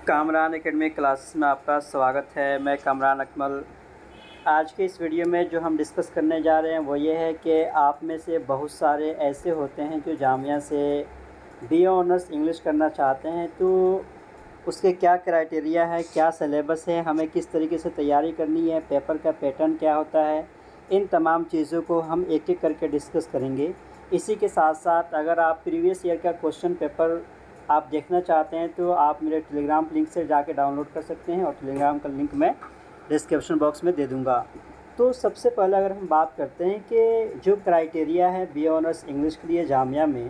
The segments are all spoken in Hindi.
कामरान एकेडमिक क्लासेस में आपका स्वागत है। मैं कामरान अकमल। आज के इस वीडियो में जो हम डिस्कस करने जा रहे हैं वो ये है कि आप में से बहुत सारे ऐसे होते हैं जो जामिया से बीए ऑनर्स इंग्लिश करना चाहते हैं, तो उसके क्या क्राइटेरिया है, क्या सिलेबस है, हमें किस तरीके से तैयारी करनी है, पेपर का पैटर्न क्या होता है, इन तमाम चीज़ों को हम एक एक करके डिस्कस करेंगे। इसी के साथ साथ अगर आप प्रीवियस ईयर का क्वेश्चन पेपर आप देखना चाहते हैं तो आप मेरे टेलीग्राम लिंक से जाके डाउनलोड कर सकते हैं, और टेलीग्राम का लिंक मैं डिस्क्रिप्शन बॉक्स में दे दूंगा। तो सबसे पहले अगर हम बात करते हैं कि जो क्राइटेरिया है बीए ऑनर्स इंग्लिश के लिए जामिया में,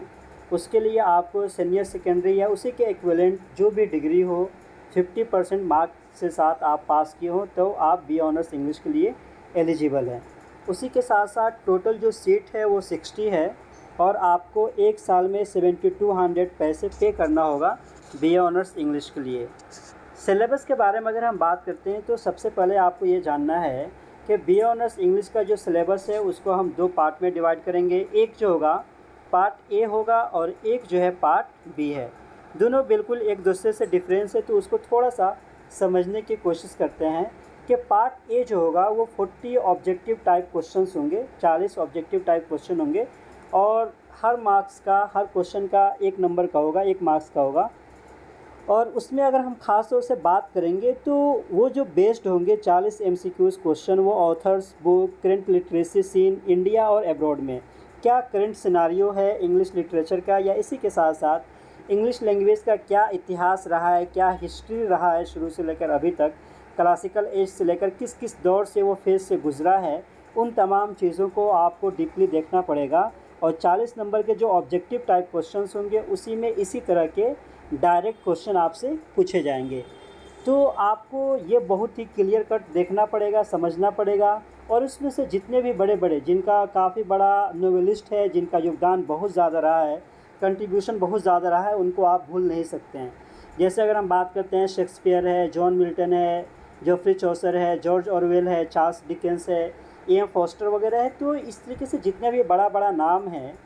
उसके लिए आपको सीनियर सेकेंडरी या उसी के इक्विवेलेंट जो भी डिग्री हो 50% मार्क्स से साथ आप पास किए हो तो आप बीए ऑनर्स इंग्लिश के लिए एलिजिबल हैं। उसी के साथ साथ टोटल जो सीट है वो 60 है, और आपको एक साल में 7200 पैसे पे करना होगा बीए ऑनर्स इंग्लिश के लिए। सिलेबस के बारे में अगर हम बात करते हैं तो सबसे पहले आपको ये जानना है कि बीए ऑनर्स इंग्लिश का जो सिलेबस है उसको हम दो पार्ट में डिवाइड करेंगे। एक जो होगा पार्ट ए होगा और एक जो है पार्ट बी है। दोनों बिल्कुल एक दूसरे से डिफरेंस है, तो उसको थोड़ा सा समझने की कोशिश करते हैं कि पार्ट ए जो होगा वो 40 ऑब्जेक्टिव टाइप क्वेश्चंस होंगे, 40 ऑब्जेक्टिव टाइप क्वेश्चन होंगे, और हर मार्क्स का, हर क्वेश्चन का 1 नंबर का होगा, 1 मार्क्स का होगा। और उसमें अगर हम ख़ास तौर से बात करेंगे तो वो जो बेस्ड होंगे 40 एमसीक्यूज़ क्वेश्चन, वो author's book, current literacy scene India और अब्रॉड में, क्या करंट सिनारियो है इंग्लिश लिटरेचर का, या इसी के साथ साथ इंग्लिश लैंग्वेज का क्या इतिहास रहा है, क्या हिस्ट्री रहा है शुरू से लेकर अभी तक, क्लासिकल एज से लेकर किस किस दौर से वो फेज से गुजरा है, उन तमाम चीज़ों को आपको डीपली देखना पड़ेगा। और 40 नंबर के जो ऑब्जेक्टिव टाइप क्वेश्चंस होंगे उसी में इसी तरह के डायरेक्ट क्वेश्चन आपसे पूछे जाएंगे। तो आपको ये बहुत ही क्लियर कट देखना पड़ेगा, समझना पड़ेगा। और उसमें से जितने भी बड़े बड़े, जिनका काफ़ी बड़ा नोवेलिस्ट है, जिनका योगदान बहुत ज़्यादा रहा है, कंट्रीब्यूशन बहुत ज़्यादा रहा है, उनको आप भूल नहीं सकते हैं। जैसे अगर हम बात करते हैं, शेक्सपियर है, जॉन मिल्टन है, जोफ्री चौसर है, जॉर्ज ऑरवेल है, चार्ल्स डिकेंस है, एम फॉस्टर वगैरह है। तो इस तरीके से जितने भी बड़ा बड़ा नाम हैं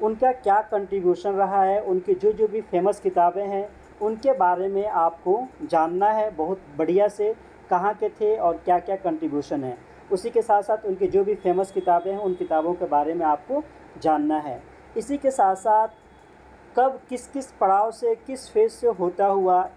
उनका क्या कंट्रीब्यूशन रहा है, उनकी जो जो भी फेमस किताबें हैं उनके बारे में आपको जानना है बहुत बढ़िया से, कहाँ के थे और क्या क्या कंट्रीब्यूशन है। उसी के साथ साथ उनकी जो भी फेमस किताबें हैं उन किताबों के बारे में आपको जानना है। इसी के साथ साथ कब किस किस पड़ाव से, किस फेज से होता हुआ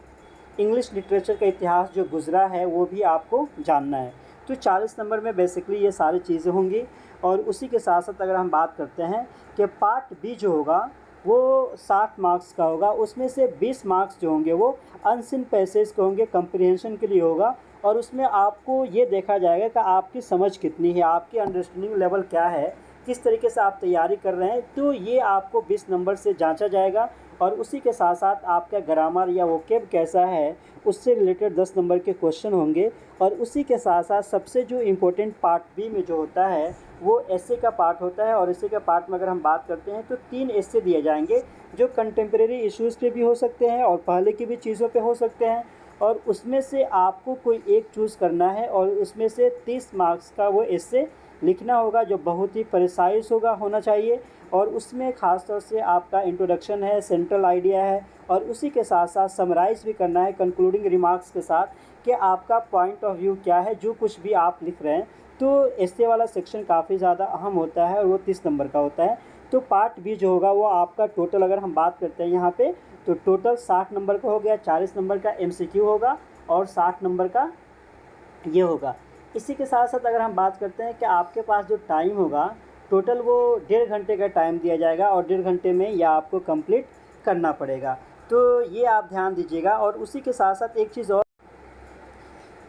इंग्लिश लिटरेचर का इतिहास जो गुजरा है वो भी आपको जानना है। तो 40 नंबर में बेसिकली ये सारी चीज़ें होंगी। और उसी के साथ साथ अगर हम बात करते हैं कि पार्ट बी जो होगा वो 60 मार्क्स का होगा, उसमें से 20 मार्क्स जो होंगे वो अनसीन पैसेज के होंगे, कंप्रिहेंशन के लिए होगा। और उसमें आपको ये देखा जाएगा कि आपकी समझ कितनी है, आपकी अंडरस्टैंडिंग लेवल क्या है, किस तरीके से आप तैयारी कर रहे हैं, तो ये आपको 20 नंबर से जांचा जाएगा। और उसी के साथ साथ आपका ग्रामर या वोकेब कैसा है उससे रिलेटेड 10 नंबर के क्वेश्चन होंगे। और उसी के साथ साथ सबसे जो इम्पोर्टेंट पार्ट बी में जो होता है वो एस्से का पार्ट होता है। और एस्से का पार्ट में अगर हम बात करते हैं तो 3 एस्से दिए जाएंगे जो कंटेम्प्रेरी इश्यूज़ पे भी हो सकते हैं और पहले की भी चीज़ों पे हो सकते हैं। और उसमें से आपको कोई एक चूज़ करना है और उसमें से 30 मार्क्स का वो एस्से लिखना होगा जो बहुत ही प्रिसाइज होना चाहिए। और उसमें ख़ास तौर से आपका इंट्रोडक्शन है, सेंट्रल आइडिया है, और उसी के साथ साथ समराइज़ भी करना है कंक्लूडिंग रिमार्क्स के साथ कि आपका पॉइंट ऑफ व्यू क्या है जो कुछ भी आप लिख रहे हैं। तो एस्से वाला सेक्शन काफ़ी ज़्यादा अहम होता है और वो 30 नंबर का होता है। तो पार्ट बी जो होगा वो आपका टोटल अगर हम बात करते हैं यहाँ पे तो टोटल 60 नंबर का हो गया, 40 नंबर का एमसीक्यू होगा और 60 नंबर का ये होगा। इसी के साथ साथ अगर हम बात करते हैं कि आपके पास जो टाइम होगा टोटल वो 1.5 घंटे का टाइम दिया जाएगा और 1.5 घंटे में यह आपको कंप्लीट करना पड़ेगा। तो ये आप ध्यान दीजिएगा। और उसी के साथ साथ एक चीज़ और,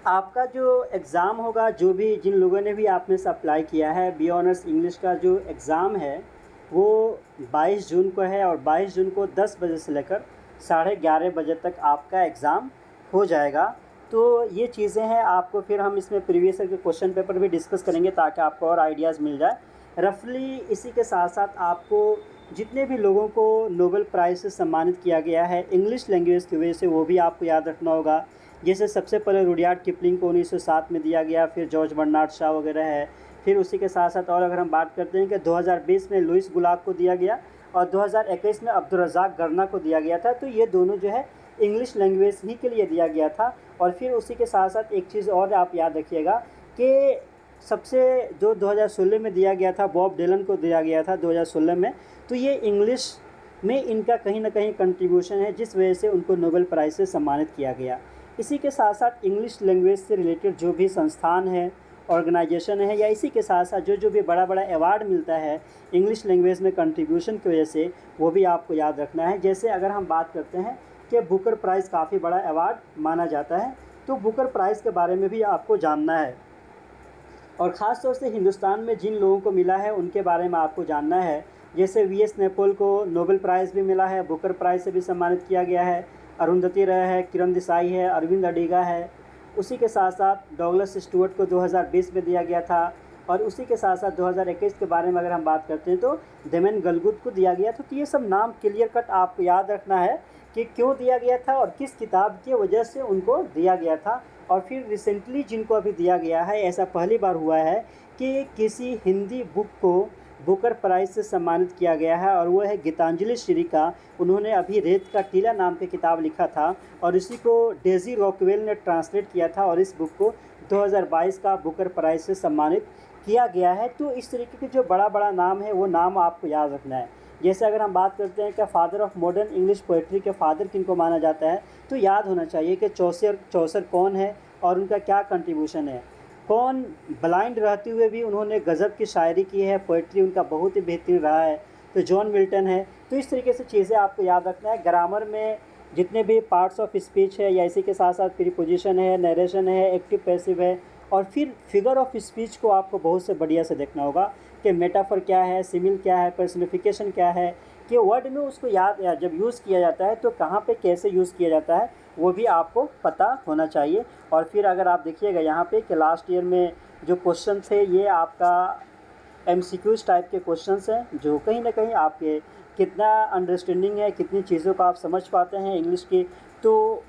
आपका जो एग्ज़ाम होगा, जो भी जिन लोगों ने भी आप में से अप्लाई किया है, बी ऑनर्स इंग्लिश का जो एग्ज़ाम है वो 22 जून को है। और 22 जून को 10 बजे से लेकर 11:30 बजे तक आपका एग्ज़ाम हो जाएगा। तो ये चीज़ें हैं, आपको फिर हम इसमें प्रीवियस ईयर के क्वेश्चन पेपर भी डिस्कस करेंगे ताकि आपको और आइडियाज़ मिल जाए रफली। इसी के साथ साथ आपको जितने भी लोगों को नोबेल प्राइज़ से सम्मानित किया गया है इंग्लिश लैंग्वेज की वजह से, वो भी आपको याद रखना होगा। जैसे सबसे पहले रुडयार्ड किपलिंग को 1907 में दिया गया, फिर जॉर्ज बर्नार्ड शॉ वगैरह है। फिर उसी के साथ साथ और अगर हम बात करते हैं कि 2020 में लुइस गुलाब को दिया गया और 2021 में अब्दुल रज़ाक गरना को दिया गया था। तो ये दोनों जो है इंग्लिश लैंग्वेज ही के लिए दिया गया था। और फिर उसी के साथ साथ एक चीज़ और आप याद रखिएगा कि सबसे जो 2016 में दिया गया था, बॉब डिलन को दिया गया था 2016 में, तो ये इंग्लिश में इनका कहीं ना कहीं कंट्रीब्यूशन है, जिस वजह से उनको नोबेल प्राइज़ से सम्मानित किया गया। इसी के साथ साथ इंग्लिश लैंग्वेज से रिलेटेड जो भी संस्थान है, ऑर्गेनाइजेशन है, या इसी के साथ साथ जो भी बड़ा बड़ा अवार्ड मिलता है इंग्लिश लैंग्वेज में कंट्रीब्यूशन की वजह से, वो भी आपको याद रखना है। जैसे अगर हम बात करते हैं कि बुकर प्राइज़ काफ़ी बड़ा अवार्ड माना जाता है, तो बुकर प्राइज़ के बारे में भी आपको जानना है। और ख़ास तौर से हिंदुस्तान में जिन लोगों को मिला है उनके बारे में आपको जानना है। जैसे वी.एस. नैपोल को नोबेल प्राइज़ भी मिला है, बुकर प्राइज़ से भी सम्मानित किया गया है। अरुंधति रॉय है, किरण देसाई है, अरविंद अडिगा है। उसी के साथ साथ डगलस स्टुअर्ट को 2020 में दिया गया था। और उसी के साथ साथ 2021 के बारे में अगर हम बात करते हैं तो देवेन गलगुट को दिया गया था। तो ये सब नाम क्लियर कट आपको याद रखना है कि क्यों दिया गया था और किस किताब की वजह से उनको दिया गया था। और फिर रिसेंटली जिनको अभी दिया गया है, ऐसा पहली बार हुआ है कि किसी हिंदी बुक को बुकर प्राइज़ से सम्मानित किया गया है, और वो है गीतांजलि श्री का। उन्होंने अभी रेत का टीला नाम की किताब लिखा था और इसी को डेजी रॉकवेल ने ट्रांसलेट किया था, और इस बुक को 2022 का बुकर प्राइज़ से सम्मानित किया गया है। तो इस तरीके के जो बड़ा बड़ा नाम है वो नाम आपको याद रखना है। जैसे अगर हम बात करते हैं कि father of modern English poetry के फादर किनको माना जाता है, तो याद होना चाहिए कि चौसर कौन है और उनका क्या कंट्रीब्यूशन है। कौन ब्लाइंड रहते हुए भी उन्होंने गज़ब की शायरी की है, पोइट्री उनका बहुत ही बेहतरीन रहा है, तो जॉन मिल्टन है। तो इस तरीके से चीज़ें आपको याद रखना है। ग्रामर में जितने भी पार्ट्स ऑफ स्पीच है, या इसी के साथ साथ प्रीपोजिशन है, नरेशन है, एक्टिव पैसिव है, और फिर फिगर ऑफ स्पीच को आपको बहुत से बढ़िया से देखना होगा कि मेटाफर क्या है, सिमिल क्या है, पर्सनिफिकेशन क्या है, कि वर्ड में उसको याद जब यूज़ किया जाता है तो कहाँ पे कैसे यूज़ किया जाता है, वो भी आपको पता होना चाहिए। और फिर अगर आप देखिएगा यहाँ पे कि लास्ट ईयर में जो क्वेश्चन थे, ये आपका MCQs टाइप के क्वेश्चंस हैं, जो कहीं ना कहीं आपके कितना अंडरस्टैंडिंग है, कितनी चीज़ों को आप समझ पाते हैं इंग्लिश की, तो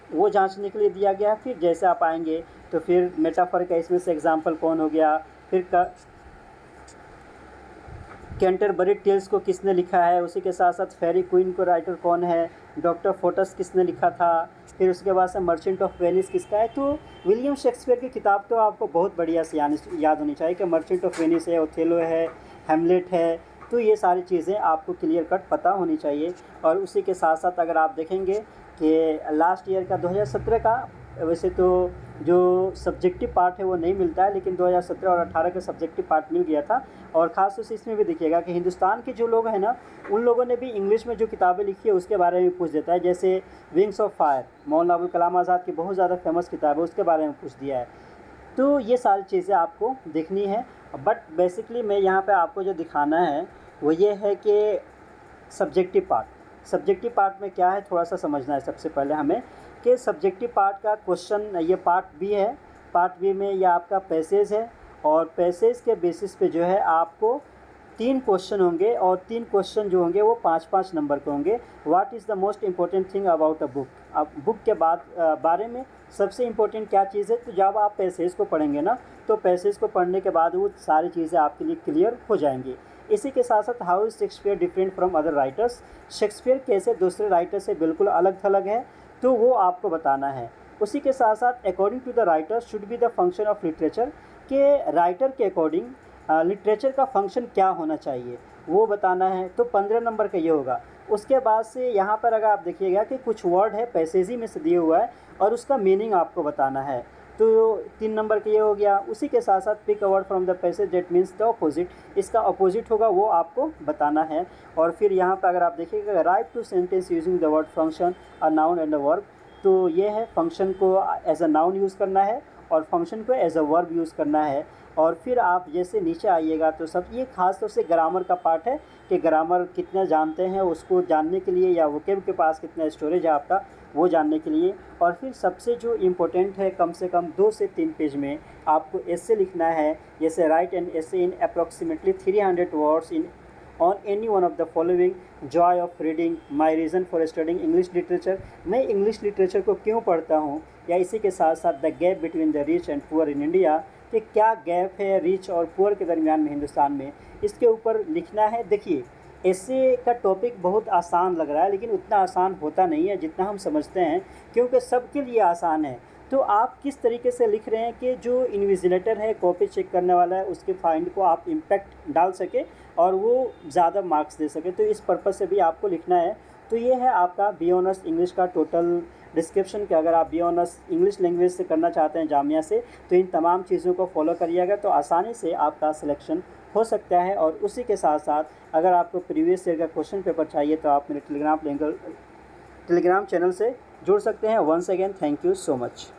वो जांचने के लिए दिया गया है। फिर जैसे आप आएंगे तो फिर मेटाफर का इसमें से एग्जांपल कौन हो गया, फिर कैंटरबरी टेल्स को किसने लिखा है, उसी के साथ साथ फेरी क्वीन को राइटर कौन है, डॉक्टर फोर्टस किसने लिखा था, फिर उसके बाद से मर्चेंट ऑफ वेनिस किसका है। तो विलियम शेक्सपियर की किताब तो आपको बहुत बढ़िया से याद होनी चाहिए कि मर्चेंट ऑफ वेनिस है, ओथेलो है, हैमलेट है। तो ये सारी चीज़ें आपको क्लियर कट पता होनी चाहिए। और उसी के साथ साथ अगर आप देखेंगे कि लास्ट ईयर का 2017 का, वैसे तो जो सब्जेक्टिव पार्ट है वो नहीं मिलता है, लेकिन 2017 और 18 का सब्जेक्टिव पार्ट मिल गया था। और ख़ास तौर से इसमें भी देखिएगा कि हिंदुस्तान के जो लोग हैं ना, उन लोगों ने भी इंग्लिश में जो किताबें लिखी है उसके बारे में पूछ देता है। जैसे wings of fire, Maulana Abul Kalam Azad की बहुत ज़्यादा फेमस किताब है, उसके बारे में पूछ दिया है। तो ये सारी चीज़ें आपको देखनी है। बट बेसिकली मैं यहाँ पे आपको जो दिखाना है वो ये है कि सब्जेक्टिव पार्ट में क्या है, थोड़ा सा समझना है सबसे पहले हमें कि सब्जेक्टिव पार्ट का क्वेश्चन, ये पार्ट बी है। पार्ट बी में ये आपका पैसेज है, और पैसेज के बेसिस पे जो है आपको 3 क्वेश्चन होंगे, और 3 क्वेश्चन जो होंगे वो 5-5 नंबर के होंगे। What is the most important thing about a book. अब बुक के बारे में सबसे इम्पोर्टेंट क्या चीज़ है, तो जब आप पैसेज को पढ़ेंगे ना, तो पैसेज को पढ़ने के बाद वो सारी चीज़ें आपके लिए क्लियर हो जाएंगी। इसी के साथ साथ how is Shakespeare different from other writers, Shakespeare कैसे दूसरे राइटर से बिल्कुल अलग थलग है, तो वो आपको बताना है। उसी के साथ साथ according to the writer should be the function of literature, के राइटर के अकॉर्डिंग लिटरेचर का फंक्शन क्या होना चाहिए वो बताना है। तो 15 नंबर का ये होगा। उसके बाद से यहाँ पर अगर आप देखिएगा कि कुछ वर्ड है पैसेज ही में से दिए हुआ है, और उसका मीनिंग आपको बताना है, तो 3 नंबर का ये हो गया। उसी के साथ साथ pick a word from the passage that means the opposite, इसका अपोजिट होगा वो आपको बताना है। और फिर यहाँ पर अगर आप देखिएगा write two sentence using the word function, a noun and a verb, तो ये है फंक्शन को एज अ नाउन यूज़ करना है और फंक्शन को एज अ वर्ब यूज़ करना है। और फिर आप जैसे नीचे आइएगा तो सब ये खास तौर से ग्रामर का पार्ट है कि ग्रामर कितना जानते हैं उसको जानने के लिए, या वोकेब के पास कितना स्टोरेज है आपका वो जानने के लिए। और फिर सबसे जो इम्पोर्टेंट है, कम से कम 2 से 3 पेज में आपको एसे लिखना है। जैसे right an essay in approximately 300 words in on any one of the following, Joy of reading, my reason for studying English literature, मैं इंग्लिश लिटरेचर को क्यों पढ़ता हूँ, या इसी के साथ साथ the gap between the rich and poor in India, कि क्या गैप है रिच और पुअर के दरमियान में हिंदुस्तान में, इसके ऊपर लिखना है। देखिए एसए का टॉपिक बहुत आसान लग रहा है, लेकिन उतना आसान होता नहीं है जितना हम समझते हैं, क्योंकि सबके लिए आसान है। तो आप किस तरीके से लिख रहे हैं कि जो इन्विजिलेटर है, कॉपी चेक करने वाला है, उसके फाइंड को आप इम्पैक्ट डाल सके और वो ज़्यादा मार्क्स दे सके, तो इस पर्पज़ से भी आपको लिखना है। तो ये है आपका बी ऑनर्स इंग्लिश का टोटल डिस्क्रिप्शन कि अगर आप बी ऑनर्स इंग्लिश लैंग्वेज से करना चाहते हैं जामिया से, तो इन तमाम चीज़ों को फॉलो करिएगा तो आसानी से आपका सिलेक्शन हो सकता है। और उसी के साथ साथ अगर आपको प्रीवियस ईयर का क्वेश्चन पेपर चाहिए तो आप मेरे टेलीग्राम चैनल से जुड़ सकते हैं। Once again thank you so much.